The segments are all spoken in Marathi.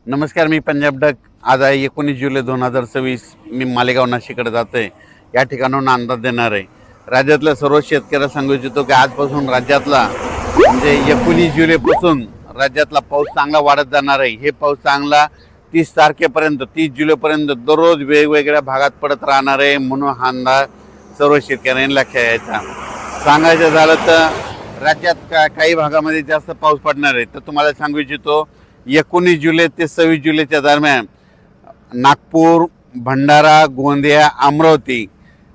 नमस्कार, मी पंजाब डक. आज आहे 19 जुलै 2026. मी मालेगाव नाशिककडे जातो आहे. या ठिकाणाहून अंदाज देणार आहे. राज्यातल्या सर्व शेतकऱ्याला सांगू इच्छितो की आजपासून राज्यातला म्हणजे 19 जुलैपासून राज्यातला पाऊस चांगला वाढत जाणार आहे. हे पाऊस चांगला 30 तारखेपर्यंत 30 जुलैपर्यंत दररोज वेगवेगळ्या भागात पडत राहणार आहे. म्हणून हा अंदाज सर्व शेतकऱ्यांनी लक्षात घ्यायचा. सांगायचं झालं तर राज्यात काही भागामध्ये जास्त पाऊस पडणार आहे. तर तुम्हाला सांगू इच्छितो 19 जुलै ते 26 जुलैच्या दरम्यान नागपूर, भंडारा, गोंदिया, अमरावती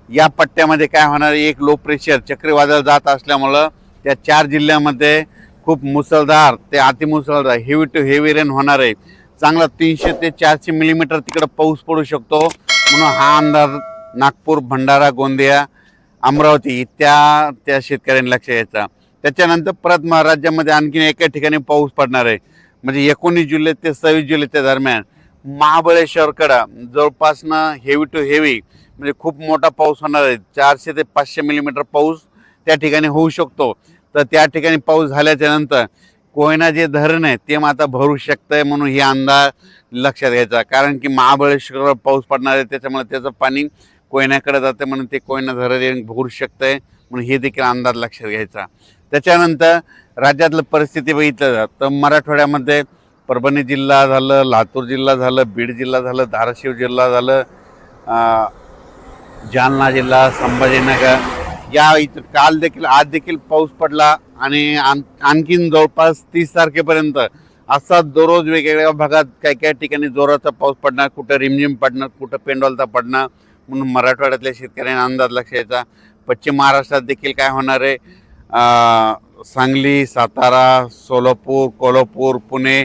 या पट्ट्यामध्ये काय होणार आहे, एक लो प्रेशर चक्रीवादळ जात असल्यामुळं त्या 4 जिल्ह्यामध्ये खूप मुसळधार ते अतिमुसळधार हेवी टू हेवी रेन होणार आहे. चांगला 300 ते 400 मिलीमीटर तिकडं पाऊस पडू शकतो. म्हणून हा अंदाज नागपूर, भंडारा, गोंदिया, अमरावती त्या शेतकऱ्यांनी लक्ष घ्यायचा. त्याच्यानंतर परत महाराष्ट्रामध्ये आणखीन एका ठिकाणी पाऊस पडणार आहे. म्हणजे 19 जुलै ते 26 जुलैच्या दरम्यान महाबळेश्वरकडं जवळपासनं हेवी टू हेवी म्हणजे खूप मोठा पाऊस होणार आहे. 400 ते 500 मिलीमीटर पाऊस त्या ठिकाणी होऊ शकतो. तर त्या ठिकाणी पाऊस झाल्याच्या नंतर कोयना जे धरण आहे ते आता भरू शकतं आहे. म्हणून ही अंदाज लक्षात घ्यायचा. कारण की महाबळेश्वरवर पाऊस पडणार आहे, त्याच्यामुळे त्याचं पाणी कोयनाकडे जातं, म्हणून ते कोयना धरण भरू शकतं आहे. म्हणून हे देखील अंदाज लक्षात घ्यायचा. त्याच्यानंतर राज्यातलं परिस्थिती बघितलं तर मराठवाड्यामध्ये परभणी जिल्हा झालं, लातूर जिल्हा झालं, बीड जिल्हा झालं, धाराशिव जिल्हा झालं, जालना जिल्हा, संभाजीनगर या इथं काल देखील आज देखील पाऊस पडला. आणि आणखीन जवळपास 30 तारखेपर्यंत असा दररोज वेगवेगळ्या भागात काही काही ठिकाणी जोराचा पाऊस पडणार, कुठं रिमझिम पडणार, कुठं पेंडोलता पडणार. म्हणून मराठवाड्यातल्या शेतकऱ्यांना अंदाज लक्षात यायचा. पश्चिम महाराष्ट्रात देखील काय होणार आहे, सांगली, सातारा, सोलापूर, कोल्हापूर, पुणे,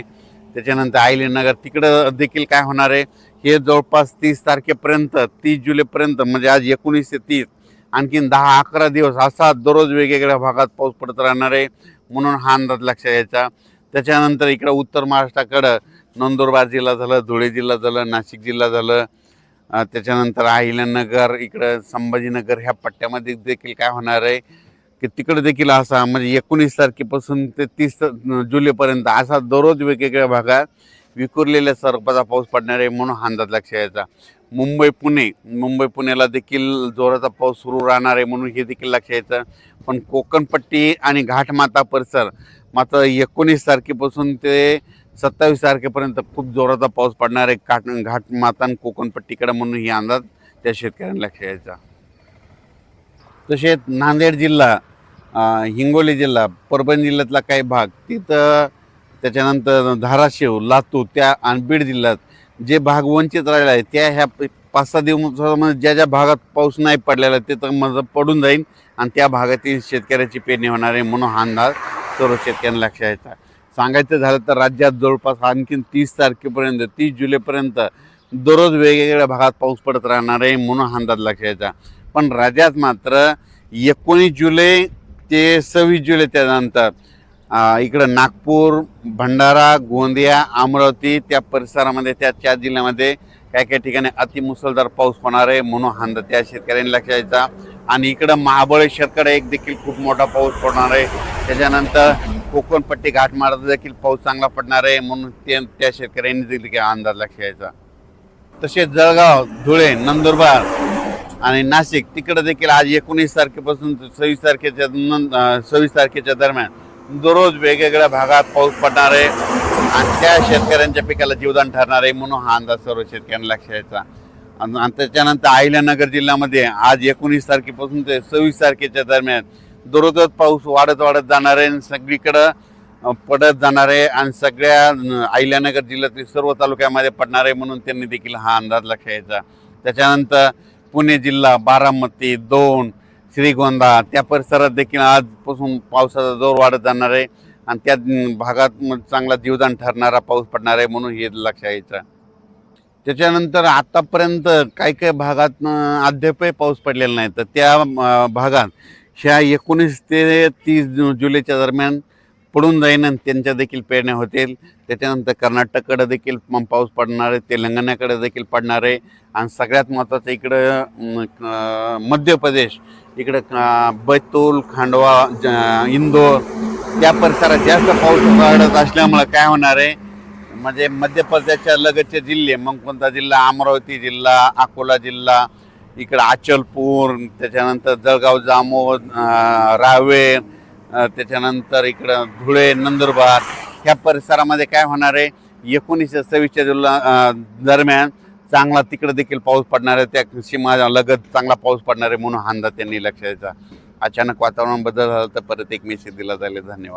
त्याच्यानंतर अहिल्यानगर तिकडं देखील काय होणार आहे, हे जवळपास 30 तारखेपर्यंत 30 जुलैपर्यंत म्हणजे आज 19 ते 30 आणखीन 10-11 दिवस असा दररोज वेगवेगळ्या भागात पाऊस पडत राहणार आहे. म्हणून हा अंदाज लक्षात यायचा. त्याच्यानंतर इकडं उत्तर महाराष्ट्राकडं नंदुरबार जिल्हा झालं, धुळे जिल्हा झालं, नाशिक जिल्हा झालं, त्याच्यानंतर अहिल्यानगर, इकडं संभाजीनगर ह्या पट्ट्यामध्ये देखील काय होणार आहे की तिकडे देखील असा म्हणजे 19 तारखेपासून ते 30 जुलैपर्यंत असा दररोज वेगवेगळ्या भागात विखुरलेल्या स्वरूपाचा पाऊस पडणार आहे. म्हणून हा अंदाज लक्षात यायचा. मुंबई पुण्याला देखील जोराचा पाऊस सुरू राहणार आहे. म्हणून हे देखील लक्षात यायचं. पण कोकणपट्टी आणि घाटमाता परिसर मात्र 19 तारखेपासून ते 27 तारखेपर्यंत खूप जोराचा पाऊस पडणार आहे घाटमाता आणि कोकणपट्टीकडे. म्हणून ही अंदाज त्या शेतकऱ्यांना लक्षात यायचा. तसेच नांदेड जिल्हा, हिंगोली जिल्हा, परभणी जिल्ह्यातला काही भाग तिथं, त्याच्यानंतर धाराशिव, लातूर त्या आणि बीड जिल्ह्यात जे भाग वंचित राहिला आहे त्या ह्या 5-6 दिवसामध्ये ज्या ज्या भागात पाऊस नाही पडलेला ते तर मग पडून जाईल आणि त्या भागातील शेतकऱ्याची पेरणी होणार आहे. म्हणून हा अंदाज सर्व शेतकऱ्यांना लक्षात यायचा. सांगायचं झालं तर राज्यात जवळपास आणखीन 30 तारखेपर्यंत 30 जुलैपर्यंत दररोज वेगवेगळ्या भागात पाऊस पडत राहणार आहे. म्हणून हा अंदाज लक्षात यायचा. पण राज्यात मात्र 19 जुलै ते 26 जुलै त्यानंतर इकडं नागपूर, भंडारा, गोंदिया, अमरावती त्या परिसरामध्ये त्या 4 जिल्ह्यामध्ये काही काही ठिकाणी अतिमुसळधार पाऊस होणार आहे. म्हणून हा अंदाज त्या शेतकऱ्यांनी लक्षात यायचा. आणि इकडं महाबळेश्वरकडे एक देखील खूप मोठा पाऊस पडणार आहे. त्याच्यानंतर कोकणपट्टी घाटमार्गात देखील पाऊस चांगला पडणार आहे. म्हणून त्या शेतकऱ्यांनी देखील अंदाज लक्षात यायचा. तसेच जळगाव, धुळे, नंदुरबार आणि नाशिक तिकडे देखील आज 19 तारखेपासून 26 तारखेच्या दरम्यान दररोज वेगवेगळ्या भागात पाऊस पडणार आहे आणि त्या शेतकऱ्यांच्या पिकाला जीवदान ठरणार आहे. म्हणून हा अंदाज सर्व शेतकऱ्यांना लक्षात यायचा. आणि त्याच्यानंतर अहिल्यानगर जिल्ह्यामध्ये आज 19 तारखेपासून ते 26 तारखेच्या दरम्यान दररोजच पाऊस वाढत जाणार आहे, सगळीकडं पडत जाणार आहे आणि सगळ्या अहिल्यानगर जिल्ह्यातील सर्व तालुक्यामध्ये पडणार आहे. म्हणून त्यांनी देखील हा अंदाज लक्षात यायचा. त्याच्यानंतर पुणे जिल्हा, बारामती, दौंड, श्रीगोंदा त्या परिसरात देखील आजपासून पावसाचा जोर वाढत जाणार आहे आणि त्या भागात चांगला जीवदान ठरणारा पाऊस पडणार आहे. म्हणून हे लक्षात यायचं. त्याच्यानंतर आतापर्यंत काही भागात अद्यापही पाऊस पडलेला नाही. तर त्या भागात ह्या 19 ते 30 जुलैच्या दरम्यान पडून जाईन आणि त्यांच्या देखील पेरण्या होतील. त्याच्यानंतर कर्नाटककडे देखील पाऊस पडणार आहे, तेलंगणाकडे देखील पडणार आहे आणि सगळ्यात महत्त्वाचं इकडं मध्य प्रदेश इकडं बैतूल, खांडवा, इंदोर त्या परिसरात जास्त पाऊस पडत असल्यामुळं काय होणार आहे, म्हणजे मध्य प्रदेशच्या लगतचे जिल्हे मग कोणता जिल्हा, अमरावती जिल्हा, अकोला जिल्हा, इकडं अचलपूर, त्याच्यानंतर जळगाव, जामोद, रावेर, त्याच्यानंतर इकडं धुळे, नंदुरबार ह्या परिसरामध्ये काय होणार आहे 1926 दरम्यान चांगला तिकडे देखील पाऊस पडणार आहे, त्या सीमा लगत चांगला पाऊस पडणार आहे म्हणून हा अंदाज त्यांनी लक्षात द्यायचा. अचानक वातावरण बदल झाला तर परत एक मेसेज दिला जाईल. धन्यवाद.